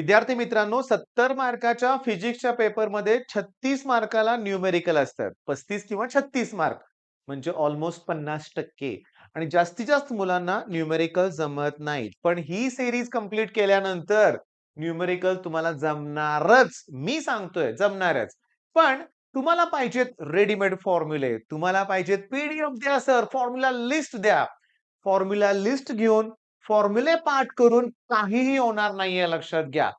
विद्यार्थी मित्रांनो, 70 मार्काच्या फिजिक्सच्या पेपरमध्ये 36 मार्काला न्यूमेरिकल असतात. 35 किंवा 36 मार्क म्हणजे ऑलमोस्ट 50% आणि जास्तीत जास्त मुलांना न्यूमेरिकल जमत नाहीत. पण ही सीरीज कंप्लीट केल्यानंतर न्यूमेरिकल तुम्हाला जमणारच. मी सांगतोय जमणारच. पण तुम्हाला पाहिजेत रेडीमेड फॉर्म्युले, तुम्हाला पाहिजेत पीडीएफ द्या सर, फॉर्म्युला लिस्ट द्या. फॉर्म्युला लिस्ट घेऊन फॉर्म्युले पाठ करून काहीही होणार नाहीये लक्षात घ्या.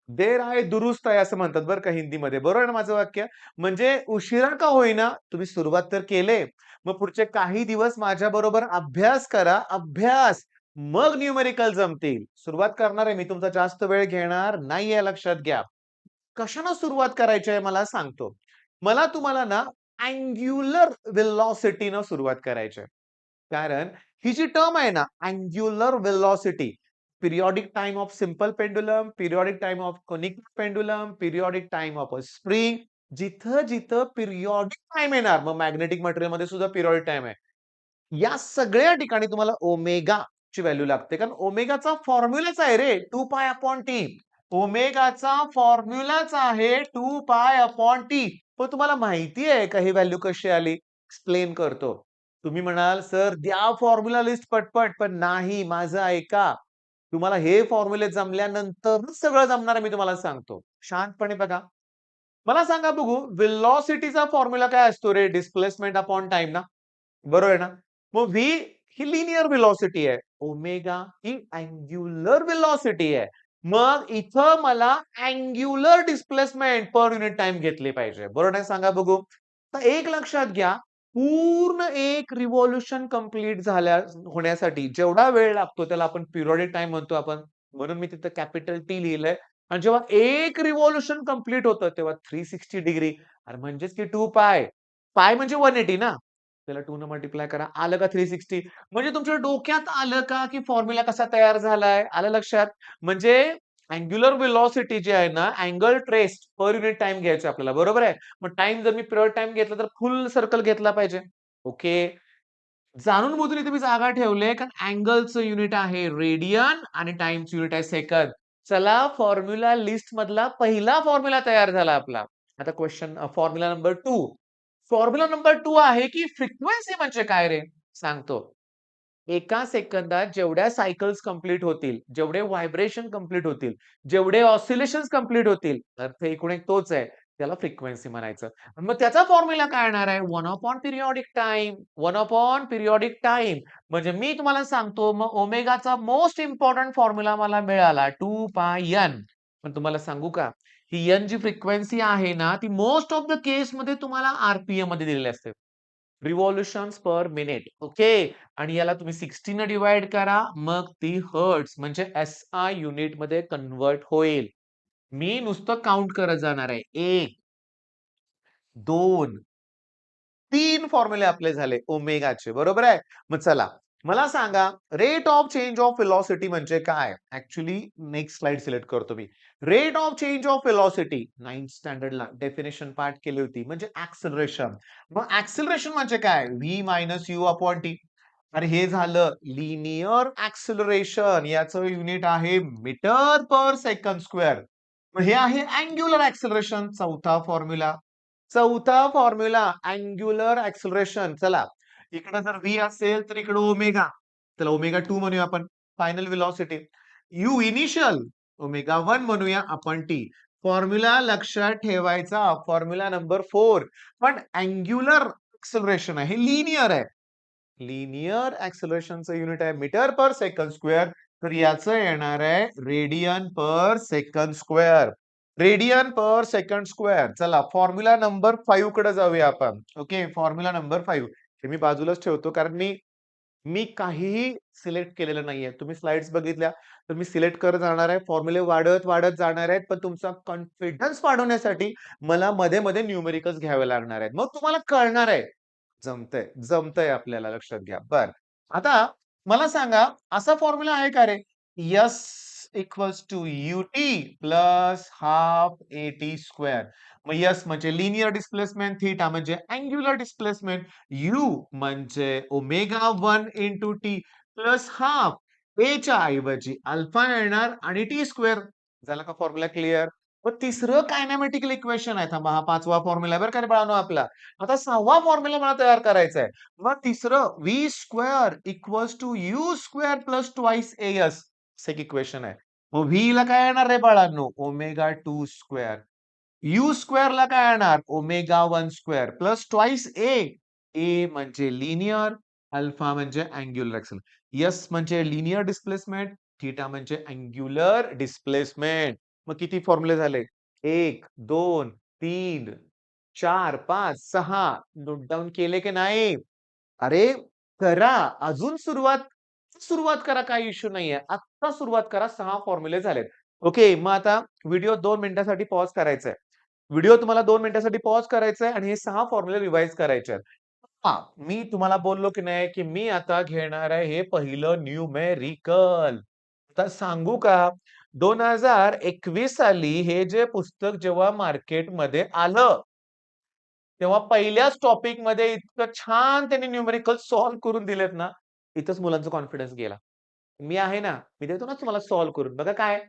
देर आहे दुरुस्त आहे असं म्हणतात बरं का हिंदीमध्ये. बरोबर आहे ना माझं वाक्य? म्हणजे उशिरा का होईना तुम्ही सुरुवात तर केले. मग पुढचे काही दिवस माझ्याबरोबर अभ्यास करा. अभ्यास. मग न्यूमेरिकल जमतील. सुरुवात करणार आहे मी. तुमचा जास्त वेळ घेणार नाहीये लक्षात घ्या. कशानं सुरुवात करायची आहे मला सांगतो. मला तुम्हाला ना अँग्युलर वेलॉसिटीनं सुरुवात करायची आहे. कारण ही जी टर्म आहे ना angular velocity, periodic time of simple pendulum, periodic time of conic pendulum, periodic time of a spring, जिथं-जिथं पिरियोडिक टाइम येणार, मग मॅग्नेटिक मटेरियलमध्ये सुद्धा पिरियोडिक टाइम आहे. या सगळ्या ठिकाणी तुम्हाला ओमेगा ची व्हॅल्यू लागते. कारण ओमेगाचा फॉर्म्युलाच आहे रे 2 पाय अपॉन टी. ओमेगाचा फॉर्म्युलाच आहे 2 पाय अपॉन टी. पण तुम्हाला माहिती आहे का ही व्हॅल्यू कशी आली? एक्सप्लेन करतो. तुम्ही म्हणाल, "सर द्या फॉर्म्युला लिस्ट पटपट." पण नाही, माझं ऐका. तुम्हाला हे फॉर्म्युले जमल्यानंतरच सगळं जमणार आहे मी तुम्हाला सांगतो. शांतपणे बघा. मला सांगा बघू व्हेलॉसिटीचा फॉर्म्युला काय असतो रे? डिस्प्लेसमेंट अपॉन टाईम ना? बरोबर आहे ना? मग व्ही ही लिनियर व्हेलॉसिटी आहे. ओमेगा ही अँग्युलर व्हेलॉसिटी आहे. मग इथं मला angular displacement per unit time घेतली पाहिजे. बरोबर आहे सांगा बघू? तर एक लक्षात घ्या, पूर्ण एक रिव्होल्यूशन कंप्लीट होण्यासाठी जेवढा वेळ लागतो त्याला आपण पिरियोडिक टाईम म्हणतो आपण. म्हणून मी तिथं कॅपिटल टी लिहिलंय. आणि जेव्हा एक रिव्होल्यूशन कंप्लीट होतं तेव्हा 360 डिग्री अरे म्हणजेच की 2 पाय. पाय म्हणजे 180 ना? त्याला 2 ने मल्टिप्लाय करा. आलं का 360? म्हणजे तुमच्या डोक्यात आलं का, की फॉर्म्युला कसा तयार झालाय? आलं लक्षात? म्हणजे अँग्युलर व्हेलॉसिटी जी आहे ना, angle traced per unit time घ्यायचा आपल्याला, बरोबर आहे? मग टाईम जर मी पिरियड टाईम घेतला तर फुल सर्कल घेतला पाहिजे. ओके. जाणून बुजून इथे मी जागा ठेवले कारण अँगलचं युनिट आहे रेडियन आणि टाईमचं युनिट आहे सेकंद. चला फॉर्म्युला लिस्ट मधला पहिला फॉर्म्युला तयार झाला आपला. आता question formula number 2. Formula number 2 आहे की फ्रिक्वेन्सी म्हणजे काय रे? सांगतो. एका सेकंदात जेवढ्या सायकल्स कंप्लीट होतील, जेवढे व्हायब्रेशन कंप्लीट होतील, जेवढे ऑसिलेशन्स कंप्लीट होतील, अर्थ एकूण एक तोच आहे. त्याला फ्रिक्वेन्सी म्हणायचं. मग त्याचा फॉर्म्युला काय येणार आहे? 1 upon periodic time. 1 upon periodic time. म्हणजे मी तुम्हाला सांगतो मग ओमेगाचा मोस्ट इम्पोर्टंट फॉर्म्युला मला मिळाला 2 पाय एन. पण तुम्हाला सांगू का? ही एन जी फ्रिक्वेन्सी आहे ना, ती मोस्ट ऑफ द केसमध्ये तुम्हाला आरपीएम मध्ये दिलेली असते. Revolutions per minute. ओके. आणि याला तुम्ही 60 ने डिव्हाइड करा, मग ती हर्ट्ज म्हणजे एसआय युनिट मध्ये कन्व्हर्ट होईल. मी नुसतं काउंट करत जाणार आहे. 1, 2, 3 फॉर्म्युले आपले झाले ओमेगाचे. बरोबर आहे? मग चला, मला सांगा rate of change of velocity म्हणजे काय? ॲक्चुअली नेक्स्ट स्लाइड सिलेक्ट करतो मी. Rate of change of velocity 9th स्टँडर्डला डेफिनेशन पाठ केली होती. म्हणजे ॲक्सेलरेशन. मग ॲक्सेलरेशन म्हणजे काय? V minus U upon T. अरे हे झालं लिनियर ॲक्सेलरेशन. याचं युनिट आहे मीटर पर सेकंड स्क्वेअर. मग हे आहे अँग्युलर ॲक्सेलरेशन चौथा फॉर्म्युला. चौथा फॉर्म्युला अँग्युलर ॲक्सेलरेशन. चला, इकडे जर व्ही असेल तर इकडे ओमेगा. चला ओमेगा 2 म्हणूया आपण. Final velocity. You initial omega 1 म्हणूया आपण टी. फॉर्म्युला लक्षात ठेवायचा. Formula number 4. पण अँग्युलर ॲक्सेलरेशन आहे. हे लिनियर आहे. लिनियर ॲक्सेलरेशनचं युनिट आहे मीटर पर सेकंड स्क्वेअर. तर याचं येणार आहे रेडियन पर सेकंड स्क्वेअर. रेडियन पर सेकंड स्क्वेअर. चला फॉर्म्युला नंबर 5 कडे जाऊया आपण. Okay, formula number 5. हे मी बाजूलाच ठेवतो कारण मी मी काहीही सिलेक्ट केलेलं नाहीये. तुम्ही स्लाइड्स बघितल्या तर मी सिलेक्ट करत जाणार आहे. फॉर्म्युले वाढत जाणार आहेत. पण तुमचा कॉन्फिडन्स वाढवण्यासाठी मला मध्ये-मध्ये न्यूमेरिकल्स घ्यावे लागणार आहेत. मग तुम्हाला कळणार आहे. जमतंय आपल्याला लक्षात घ्या. बरं. आता मला सांगा असा फॉर्म्युला आहे का रे? S equals to UT plus half AT square. मग एस म्हणजे लिनियर डिस्प्लेसमेंट, थीटा म्हणजे अँग्युलर डिस्प्लेसमेंट, यू म्हणजे omega 1 into T plus half. A च्या ऐवजी अल्फा येणार आणि टी स्क्वेअर. झाला का फॉर्म्युला क्लिअर? मग तिसरं कायनॅमेटिकल इक्वेशन आहे. थांबा, हा 5वा फॉर्म्युला आहे बरं का रे बाळांनो आपला. आता 6वा फॉर्म्युला मला तयार करायचा आहे. मग तिसरं V square equals to U square plus twice AS असं एक इक्वेशन आहे. मग व्ही ला काय येणार रे बाळांनो? Omega 2 square. यू स्क्वेअरला काय येणार? ओमेगा 1 स्क्वेअर प्लस ट्वाइस ए. ए म्हणजे लिनियर, अल्फा म्हणजे अँग्युलर एक्सेल. एस म्हणजे लिनियर डिस्प्लेसमेंट, थीटा म्हणजे अँग्युलर डिस्प्लेसमेंट. मग किती फॉर्म्युले झाले? 1, 2, 3, 4, 5, 6. नोट डाउन केले की नाही? अरे करा. अजून सुरुवात सुरुवात करा. काही इश्यू नाहीये. आत्ता सुरुवात करा. 6 फॉर्म्युले झालेत. ओके. मग आता व्हिडिओ 2 मिनिटासाठी पॉज करायचा आहे. व्हिडिओ तुम्हाला 2 मिनिटासाठी पॉज करायचा आहे आणि हे 6 फॉर्म्युले रिवाइज करायचे आहेत. हां, मी तुम्हाला बोललो की नाही, की मी आता घेणार आहे हे पहिलं न्यूमेरिकल. तर सांगू का? 2021 साली हे जे पुस्तक जेव्हा मार्केटमध्ये आलं, तेव्हा पहिल्याच टॉपिकमध्ये इतकं छान त्यांनी न्यूमेरिकल सॉल्व्ह करून दिलेत ना, इथंच मुलांचा कॉन्फिडन्स गेला. मी आहे ना, मी देतो ना तुम्हाला सॉल्व्ह करून. बघा काय?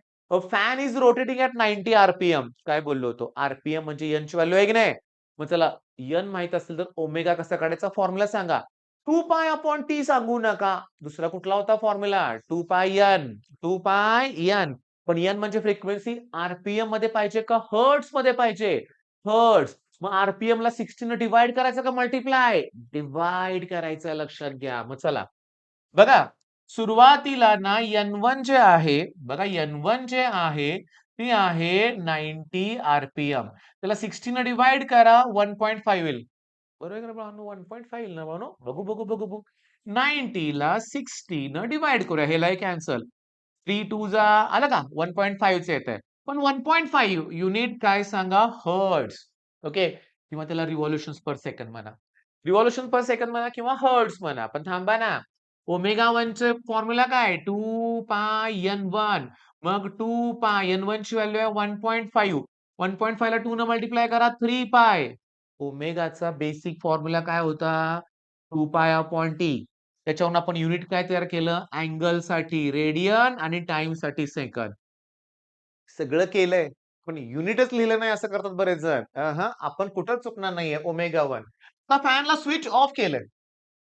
Fan is rotating at 90 RPM. काय बोललो होतो? आरपीएम म्हणजे एनची व्हॅल्यू आहे की नाही? मग चला एन माहीत असेल तर ओमेगा कसा काढायचा फॉर्म्युला सांगा. 2 पाय अपॉन टी सांगू नका. दुसरा कुठला होता फॉर्म्युला? 2 पाय एन. 2 पाय एन. पण एन म्हणजे फ्रिक्वेन्सी आरपीएम मध्ये पाहिजे का हर्ट्झ मध्ये पाहिजे? हर्ट्झ. मग आरपीएम ला 60 ने डिव्हाइड करायचं का मल्टिप्लाय? डिव्हाइड करायचं लक्षात घ्या. मग चला. बघा, सुरुवातीला ना N1 जे आहे, बघा N1 जे आहे, ती आहे 90 आरपीएम. त्याला 60 ने डिव्हाइड करा 1.5 येईल. बरोबर आहे का बाळांनो? 1.5 येईल ना बाळांनो? बघू, बघू, बघू, बघू. 90 ला 60 न डिव्हाइड करूया. हेलाही कॅन्सल. 3 2 जा आलं का? 1.5 चं येतंय. पण 1.5 युनिट काय सांगा? हर्ट्झ. ओके. किंवा त्याला रिव्होल्यूशन्स पर सेकंड म्हणा. रिव्होल्यूशन पर सेकंड म्हणा किंवा हर्ट्झ म्हणा. पण थांबा ना. ओमेगा 1 चे फॉर्म्युला काय? 2 पाय N1. मग 2 पाय N1 ची व्हॅल्यू आहे 1.5. 1.5 ला 2 न मल्टिप्लाय करा 3 पाय. ओमेगाचा बेसिक फॉर्म्युला काय होता? 2 पाय अपॉन टी. त्याच्यावरून आपण युनिट काय तयार केलं? अँगलसाठी रेडियन आणि टाईमसाठी सेकंद. सगळं केलंय, पण युनिटच लिहिलं नाही असं करतात बरेच जण. आपण कुठं चुकणार नाहीये ओमेगा 1. आता फॅनला स्विच ऑफ केलंय.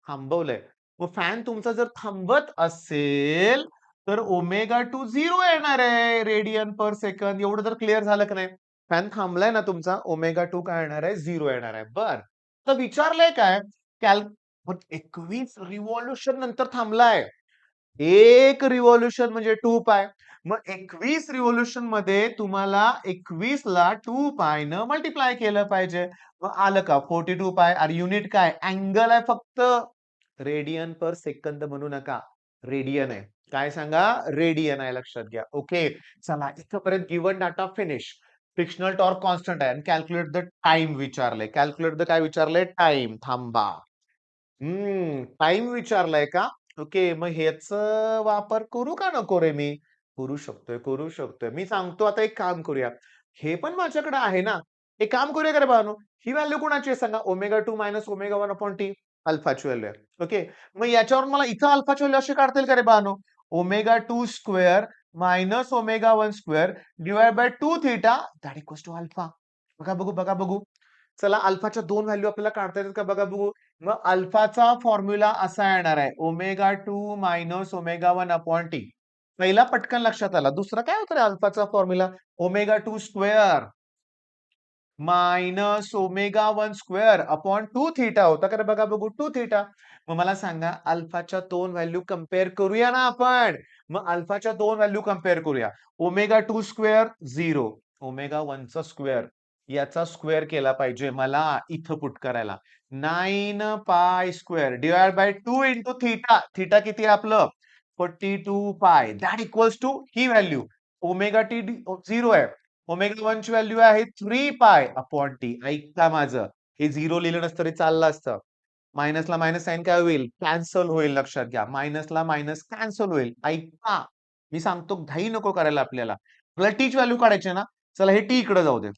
थांबवलंय. मग फॅन तुमचा जर थांबत असेल, तर ओमेगा 2 0 येणार आहे रेडियन पर सेकंद. एवढं जर क्लिअर झालं की नाही? फॅन थांबलाय ना तुमचा, ओमेगा 2 काय येणार आहे? 0 येणार आहे. बरं. तर विचारलंय काय? कॅल मग 21 रिव्होल्यूशन नंतर थांबलाय. 1 रिव्होल्यूशन म्हणजे 2 पाय. मग 21 रिव्होल्यूशन मध्ये तुम्हाला 21 ला 2 पाय न मल्टिप्लाय केलं पाहिजे. मग आलं का? 42 पाय. अरे युनिट काय? अँगल आहे फक्त. रेडियन पर सेकंद म्हणू नका. रेडियन आहे. काय सांगा? रेडियन आहे लक्षात घ्या. ओके. चला इथपर्यंत given data finish. Frictional torque constant आहे आणि कॅल्क्युलेट द टाइम विचारलंय. कॅल्क्युलेट द काय विचारलंय? टाइम. थांबा. टाइम विचारलाय का? ओके. मग ह्याचा वापर करू का नको रे मी? करू शकतोय, करू शकतोय. मी सांगतो आता एक काम करूया. हे पण माझ्याकडे आहे ना. एक काम करूया का रे बाळांनो? ही व्हॅल्यू कोणाची आहे सांगा? Omega 2 minus omega 1 upon T. अल्फाची व्हॅल्यू आहे. ओके. मग याच्यावरून मला इथं अल्फाची व्हॅल्यू अशी काढता येईल का रे बाळांनो? Omega 2 square minus omega 1 square divide by 2 theta that equals to alpha. बघा बघू, बघा बघू. चला अल्फाच्या 2 व्हॅल्यू आपल्याला काढता येतात का बघा बघू. मग अल्फाचा फॉर्म्युला असा येणार आहे omega 2 minus omega 1 upon T. पहिला पटकन लक्षात आला. दुसरा काय होतं रे अल्फाचा formula? Omega 2 square minus omega 1 square upon 2 theta होता का रे बघा बघू 2 थीटा. मग मला सांगा अल्फाच्या 2 व्हॅल्यू कंपेअर करूया ना आपण. मग अल्फाच्या 2 व्हॅल्यू कंपेअर करूया. Omega 2 square 0. ओमेगा 1 चा स्क्वेअर याचा स्क्वेअर केला पाहिजे मला इथं पुट करायला. 9 pi square divide by 2 into theta. Theta किती आहे आपलं? 42 पाय. दॅट इक्वल्स टू ही व्हॅल्यू. ओमेगा टी 0 आहे. ओमेगा 1 ची व्हॅल्यू आहे 3 पाय अपॉन टी. ऐका माझं. हे 0 लिहिलं नसतं तरी चाललं असतं. मायनसला मायनस साइन काय होईल? कॅन्सल होईल लक्षात घ्या. मायनसला मायनस कॅन्सल होईल. ऐका. मी सांगतो घाई नको करायला आपल्याला. आपल्याला टी ची व्हॅल्यू काढायची आहे ना. चला हे टी इकडे जाऊ दे.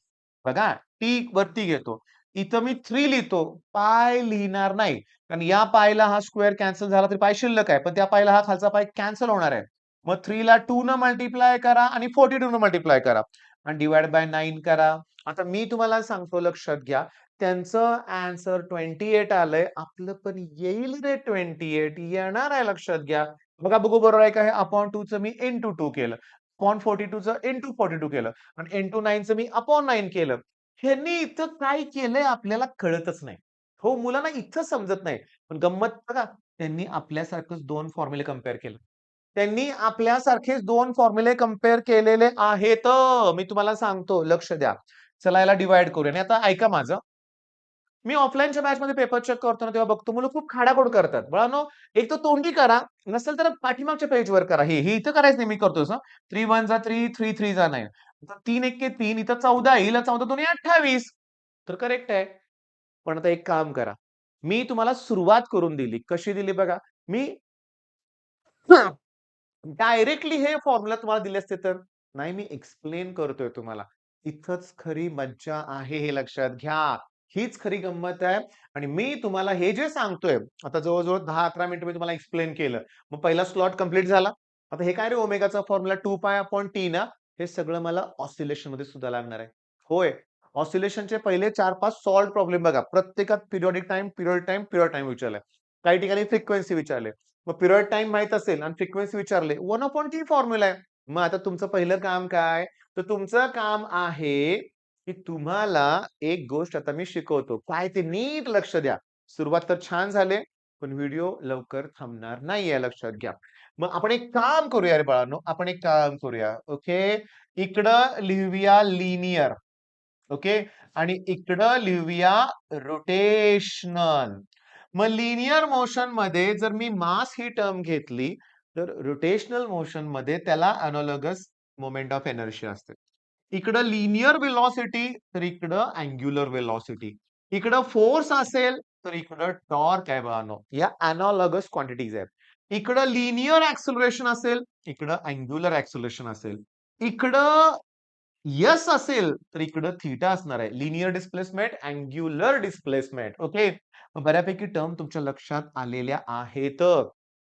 बघा टी वरती घेतो. इथं मी 3 लिहितो. पाय लिहिणार नाही. कारण या पायला हा स्क्वेअर कॅन्सल झाला तरी पाय शिल्लक आहे. पण त्या पायला हा खालचा पाय कॅन्सल होणार आहे. मग 3 ला 2 न मल्टिप्लाय करा आणि 42 न मल्टिप्लाय करा आणि डिव्हाइड बाय 9 करा. आता मी तुम्हाला सांगतो लक्षात घ्या. त्यांचं आन्सर 28 आलंय. आपलं पण येईल रे 28 येणार आहे लक्षात घ्या. बघा बघू बरोबर आहे का हे? अपॉन 2 चं मी इंटू 2 केलं. अपॉन 42 चं इंटू 42 केलं आणि इंटू 9 चं मी अपॉन 9 केलं. ह्यांनी इथं काय केलंय आपल्याला कळतच नाही. हो, मुलांना इथं समजत नाही. पण गंमत बघा, त्यांनी आपल्यासारखंच 2 फॉर्म्युले कंपेअर केले. त्यांनी आपल्यासारखेच 2 फॉर्म्युले कंपेअर केलेले आहेत. मी तुम्हाला सांगतो, लक्ष द्या. चला याला डिव्हाईड करूया आणि आता ऐका माझं. मी ऑफलाईनच्या बॅचमध्ये पेपर चेक करतो ना, तेव्हा बघतो मुलं खूप खाडाखोड करतात. मुलांनो, एक तर तोंडी करा, नसेल तर पाठीमागच्या पेजवर करा. हे इथं करायचं नाही, मी करतो तसं. 3 1 जा 3, 3 3 जा 9. आता 3 एके 3, इथं 14 येईल, 14 दोन्ही 28. तर करेक्ट आहे. पण आता एक काम करा. मी तुम्हाला सुरुवात करून दिली. कशी दिली बघा. मी डायरेक्टली हे फॉर्म्युला तुम्हाला दिले असते तर? नाही, मी एक्सप्लेन करतोय तुम्हाला. इथंच खरी मज्जा आहे हे लक्षात घ्या. हीच खरी गंमत आहे आणि मी तुम्हाला हे जे सांगतोय, आता जवळ-जवळ 10-11 मिनिटं मी तुम्हाला एक्सप्लेन केलं. मग पहिला स्लॉट कंप्लीट झाला. आता हे काय रे ओमेगाचा फॉर्म्युला 2π/T ना? हे सगळं मला ऑसिलेशनमध्ये सुद्धा लागणार आहे. होय. ऑसिलेशनचे पहिले 4-5 सॉल्व्ड प्रॉब्लेम बघा. प्रत्येकात पिरियॉडिक टाईम, पिरियड टाईम विचारलाय. काही ठिकाणी फ्रिक्वेन्सी विचारले. मग पिरियड टाईम माहीत असेल आणि फ्रिक्वेन्सी विचारले 1/T फॉर्म्युला आहे. मग आता तुमचं पहिलं काम काय? तर तुमचं काम आहे, की तुम्हाला एक गोष्ट आता मी शिकवतो. काय ते नीट लक्ष द्या. सुरुवात तर छान झाले, पण व्हिडिओ लवकर थांबणार नाहीये लक्षात घ्या. मग आपण एक काम करूया रे बाळांनो, आपण एक काम करूया. ओके. इकडं लिहूया लिनियर. ओके. आणि इकडं लिहूया रोटेशनल. मग लिनियर मोशनमध्ये जर मी मास ही टर्म घेतली, तर रोटेशनल मोशनमध्ये त्याला एनालॉगस मोमेंट ऑफ इनर्शिया असते. इकडं लिनियर वेलॉसिटी तर इकडं अँग्युलर वेलॉसिटी. इकडं फोर्स असेल तर इकडं टॉर्क आहे बाळांनो. या एनालॉगस क्वांटिटीज आहेत. इकडं लिनियर ॲक्सेलरेशन असेल, इकडं अँग्युलर ॲक्सेलरेशन असेल. इकडं यस असेल तर इकडं थीटा असणार आहे. Linear displacement, angular displacement. Okay. बऱ्यापैकी टर्म तुमच्या लक्षात आलेल्या आहेत.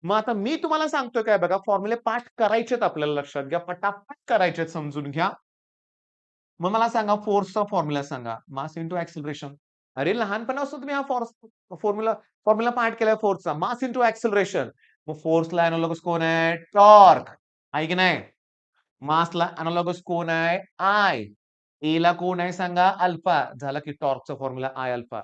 मग आता मी तुम्हाला सांगतोय काय बघा, फॉर्म्युले पाठ करायचेत आपल्याला लक्षात घ्या. पटापट करायचेत समजून घ्या. मग मला सांगा फोर्सचा फॉर्म्युला सांगा. Mass into acceleration. अरे लहानपणापासून तुम्ही हा फॉर्म्युला फॉर्म्युला पाठ केलाय फोर्सचा. Mass into acceleration. मग फोर्सला एनालॉगस कोण आहे? टॉर्क. आहे की नाही? मासला एनालॉगस कोण आहे? आय. एला कोण आहे सांगा? अल्फा. झाला की टॉर्कचा फॉर्म्युला आय अल्फा.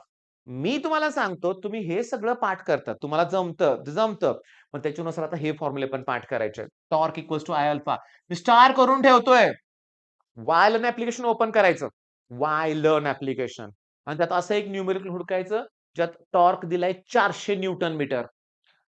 मी तुम्हाला सांगतो, तुम्ही हे सगळं पाठ करता. तुम्हाला जमतं, जमतं. पण त्याच्यानुसार आता हे फॉर्म्युले पण पाठ करायचे आहेत. Torque equals to I alpha. मी स्टार करून ठेवतोय. वाय लर्न ॲप्लिकेशन ओपन करायचं. वाय लर्न ॲप्लिकेशन आणि त्यात असं एक न्यूमेरिकल हुडकायचं, ज्यात टॉर्क दिलाय 400 न्यूटन मीटर.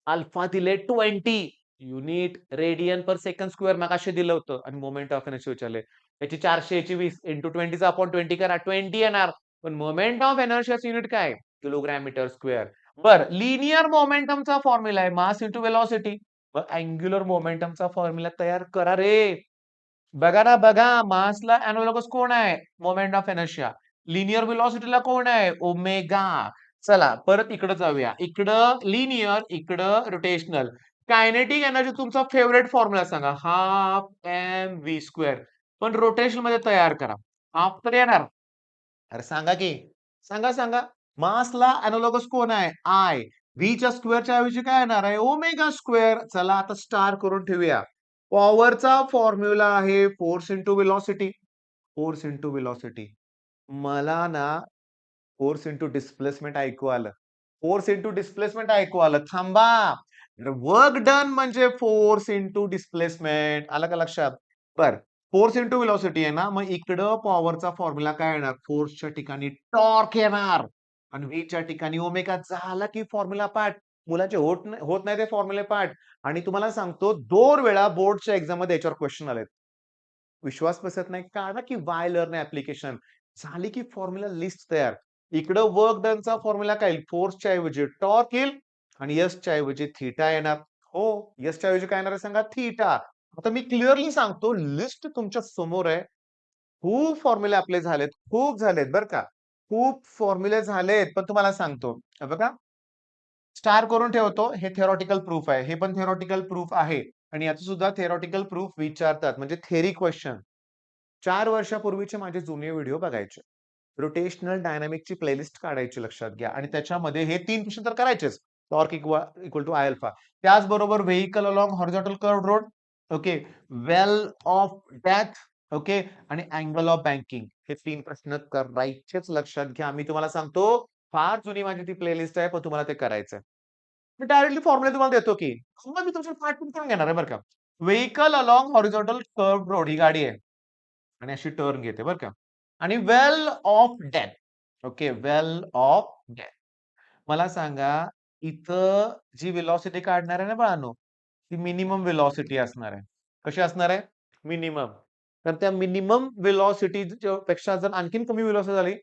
अल्फा दिले 20 युनिट रेडियन पर सेकंड स्क्वेअर मगाशी दिलं होतं आणि मोमेंट ऑफ एनर्जी विचारले. याची 400 याची 20 इंटू 20 चा अपॉन 20 करा 20 येणार. पण मोमेंट ऑफ एनर्शियाचं युनिट काय? Kilogram metre square. बरं लिनियर मोमेंटमचा फॉर्म्युला आहे मास इंटू वेलॉसिटी. मग अँग्युलर मोमेंटमचा फॉर्म्युला तयार करा रे. बघा ना बघा, मासला एनालॉगस कोण आहे? Moment of inertia. लिनियर व्हेलॉसिटीला कोण आहे? ओमेगा. चला परत इकडे जाऊया. इकडं लिनियर, इकडं रोटेशनल. कायनेटिक एनर्जी तुमचा फेव्हरेट फॉर्म्युला सांगा. Half M V square. पण रोटेशनल मध्ये तयार करा. हाफ तर येणार. अरे सांगा की. सांगा, सांगा. मासला एनालॉगस कोण आहे? आय. व्हीच्या स्क्वेअरच्या ऐवजी काय येणार आहे? Omega square. चला आता स्टार करून ठेवूया. पॉवरचा फॉर्म्युला आहे force into velocity. Force into velocity. मला ना फोर्स इंटू डिस्प्लेसमेंट ऐकू आलं. फोर्स इंटू डिस्प्लेसमेंट ऐकू आलं. थांबा. वर्क डन म्हणजे फोर्स इंटू डिस्प्लेसमेंट. आलं का लक्षात? बरं. फोर्स इंटू वेलॉसिटी आहे ना, मग इकडं पॉवरचा फॉर्म्युला काय येणार? फोर्सच्या ठिकाणी टॉर्क येणार आणि व्हीच्या ठिकाणी ओमेगा. झाला की फॉर्म्युला पाठ. मुलांचे होत नाही ते फॉर्म्युले पाठ. आणि तुम्हाला सांगतो 2 वेळा बोर्डच्या एक्झाममध्ये याच्यावर क्वेश्चन आलेत. विश्वास बसत नाही. काढा की वाय लर्न ॲप्लिकेशन. झाली की फॉर्म्युला लिस्ट तयार. इकडं वर्क डनचा फॉर्म्युला काय येईल? फोर्सच्या ऐवजी टॉर्क येईल आणि एसच्या ऐवजी थीटा येणार. हो, एसच्या ऐवजी काय येणार आहे सांगा? थीटा. आता मी क्लिअरली सांगतो, लिस्ट तुमच्या समोर आहे. खूप फॉर्म्युले अप्लाय झालेत. खूप झालेत बरं का. खूप फॉर्म्युले झालेत. पण तुम्हाला सांगतो, हे बघा स्टार करून ठेवतो. हे थियोरेटिकल प्रूफ आहे. हे पण थियोरेटिकल प्रूफ आहे. आणि याचं सुद्धा थिअरॉटिकल प्रूफ विचारतात. म्हणजे थेअरी क्वेशन. 4 वर्षापूर्वीचे माझे जुने व्हिडिओ बघायचे. रोटेशनल डायनॅमिकची प्लेलिस्ट काढायची लक्षात घ्या आणि त्याच्यामध्ये हे 3 क्वेश्चन तर करायचेच. Torque equal to I alpha. त्याचबरोबर vehicle along horizontal curved road, okay, well of death, okay, आणि अँगल ऑफ बँकिंग. हे 3 प्रश्न करायचेच लक्षात घ्या. मी तुम्हाला सांगतो, फार जुनी माझी ती प्लेलिस्ट आहे, पण तुम्हाला ते करायचंय. मी डायरेक्टली फॉर्म्युला तुम्हाला देतो की. मग मी तुमच्या पाठ पण करून घेणार आहे बरं का. Vehicle along horizontal curved road ही गाडी आहे आणि अशी टर्न घेते बरं का. आणि well of death. Okay, well of death. मला सांगा, इथं जी व्हेलॉसिटी काढणार आहे ना बाळांनो, ती मिनिमम व्हेलॉसिटी असणार आहे. कशी असणार आहे? मिनिमम. तर त्या मिनिमम व्हेलॉसिटी पेक्षा जर आणखीन कमी व्हेलॉसिटी झाली,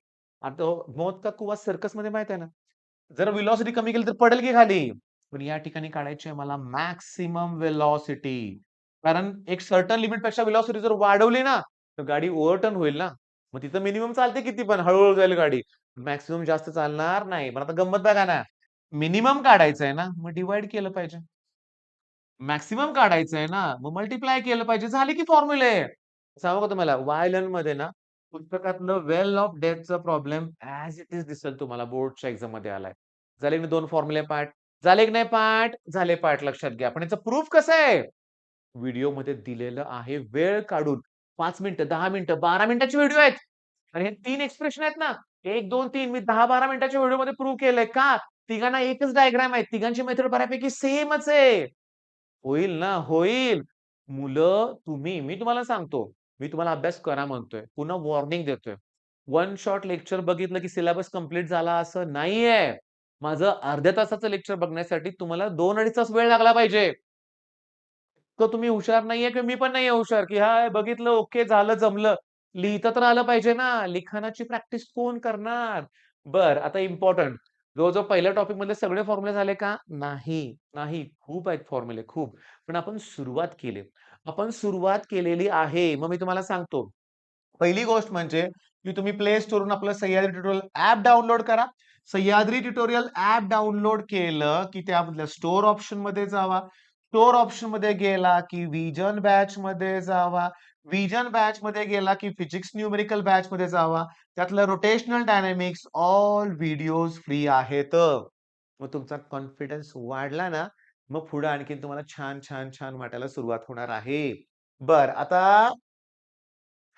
आता मौत का कुआं सर्कसमध्ये माहित आहे ना, जर व्हेलॉसिटी कमी केली तर पडेल की खाली. पण या ठिकाणी काढायची आहे मला मॅक्सिमम व्हेलॉसिटी. कारण एक सर्टन लिमिटपेक्षा व्हेलॉसिटी जर वाढवली ना, तर गाडी ओव्हरटर्न होईल ना. मग तिथं मिनिमम चालते किती पण, हळू जाईल गाडी. मॅक्सिमम जास्त चालणार नाही. पण आता गंमत बघा ना, मिनिमम काढायचं आहे ना, मग डिव्हाईड केलं पाहिजे. मॅक्सिमम काढायचं आहे ना, मग मल्टिप्लाय केलं पाहिजे. झाले की फॉर्म्युले. सांगू का तुम्हाला वायएलएन ना पुस्तकातलं वेल ऑफ डेथचा प्रॉब्लेम ॲज इट इज दिसेल तुम्हाला बोर्डच्या एक्झाममध्ये आलाय. झाले की 2 फॉर्म्युले पाठ. झाले की नाही पाठ? झाले पाठ लक्षात घ्या. पण याचा प्रूफ कसा आहे? व्हिडिओमध्ये दिलेलं आहे वेळ काढून. 5 मिनिटं, 10 मिनिटं, 12 मिनिटाचे व्हिडिओ आहेत. आणि हे 3 एक्सप्रेशन आहेत ना, 1, 2, 3 मी 10-12 मिनिटाच्या व्हिडिओमध्ये प्रूव्ह केलंय. का? तिघांना एकच डायग्राम आहे. तिघांची मेथड बऱ्यापैकी सेमच आहे. होईल ना, होईल. मी तुम्हाला सांगतो, मी तुम्हाला अभ्यास करा म्हणतोय. पुन्हा वॉर्निंग देतोय. वन शॉट लेक्चर बघितलं की सिलेबस कंप्लीट झाला असं नाहीये. माझं अर्ध्या तासाचं लेक्चर बघण्यासाठी तुम्हाला 2-2.5 तास वेळ लागला पाहिजे. तर तुम्ही हुशार नाहीये किंवा मी पण नाहीये हुशार, की हां, बघितलं, ओके, झालं, जमलं. लिहिता तर आलं पाहिजे ना. लिखाणाची प्रॅक्टिस कोण करणार? बरं, आता इम्पोर्टंट. जवळ-जवळ पहिल्या टॉपिकमधले सगळे फॉर्म्युले झाले का? नाही, नाही. खूप आहेत फॉर्म्युले, खूप. पण आपण सुरुवात केली. आपण सुरुवात केलेली आहे. मग मी तुम्हाला सांगतो. पहिली गोष्ट म्हणजे की तुम्ही प्ले स्टोरवरून आपलं सह्याद्री ट्युटोरियल ॲप डाउनलोड करा. सह्याद्री ट्युटोरियल ॲप डाउनलोड केलं की त्यामधल्या स्टोअर ऑप्शनमध्ये जावा. स्टोअर ऑप्शनमध्ये गेला की व्हिजन बॅचमध्ये जावा. व्हिजन बॅचमध्ये गेला की फिजिक्स न्यूमेरिकल बॅचमध्ये जावा. त्यातलं rotational dynamics all videos free आहेत. मग तुमचा कॉन्फिडन्स वाढला ना, मग पुढे आणखीन तुम्हाला छान, छान, छान वाटायला सुरुवात होणार आहे. बरं, आता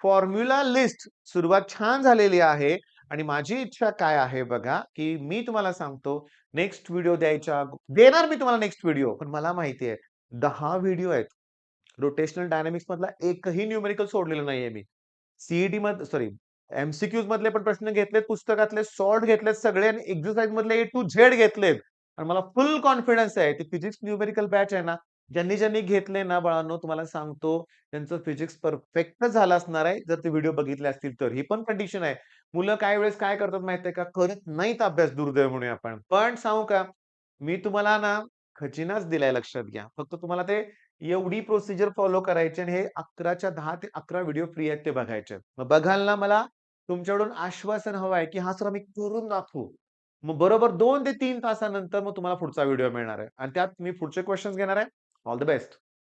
फॉर्म्युला लिस्ट सुरुवात छान झालेली आहे आणि माझी इच्छा काय आहे बघा, की मी तुम्हाला सांगतो नेक्स्ट व्हिडिओ देणार मी तुम्हाला नेक्स्ट व्हिडिओ. पण मला माहिती आहे 10 व्हिडिओ आहेत. रोटेशनल डायनॅमिक्स मधला एकही न्यूमेरिकल सोडलेलं नाहीये मी. सीईटी मध्ये सॉरी एम-सी-क्यूज मधले पण प्रश्न घेतलेत पुस्तकातले, सॉल्व्ह घेतलेत सगळे आणि एक्सरसाइज मधले ए टू झेड घेतलेत. आणि मला फुल कॉन्फिडन्स आहे. ती फिजिक्स न्यूमेरिकल बॅच आहे ना, ज्यांनी घेतले ना बाळांनो, तुम्हाला सांगतो त्यांचं फिजिक्स परफेक्टच झालं असणार आहे, जर ते व्हिडिओ बघितले असतील तर. ही पण कंडिशन आहे. मुलं काही वेळेस काय करतात माहिती का? करत नाहीत अभ्यास दुर्दैव म्हणूया आपण. पण सांगू का? मी तुम्हाला ना खजिनाच दिलाय लक्षात घ्या. फक्त तुम्हाला ते एवढी प्रोसिजर फॉलो करायची आणि हे 11च्या 10 ते 11 व्हिडिओ फ्री आहेत ते बघायचे. मग बघाल ना मला तुमच्याकडून आश्वासन हवं आहे, की "हां सर, आम्ही करून दाखवू." मग बरोबर 2 ते 3 तासानंतर मग तुम्हाला पुढचा व्हिडिओ मिळणार आहे आणि त्यात मी पुढचे क्वेशन्स घेणार आहे. All the best.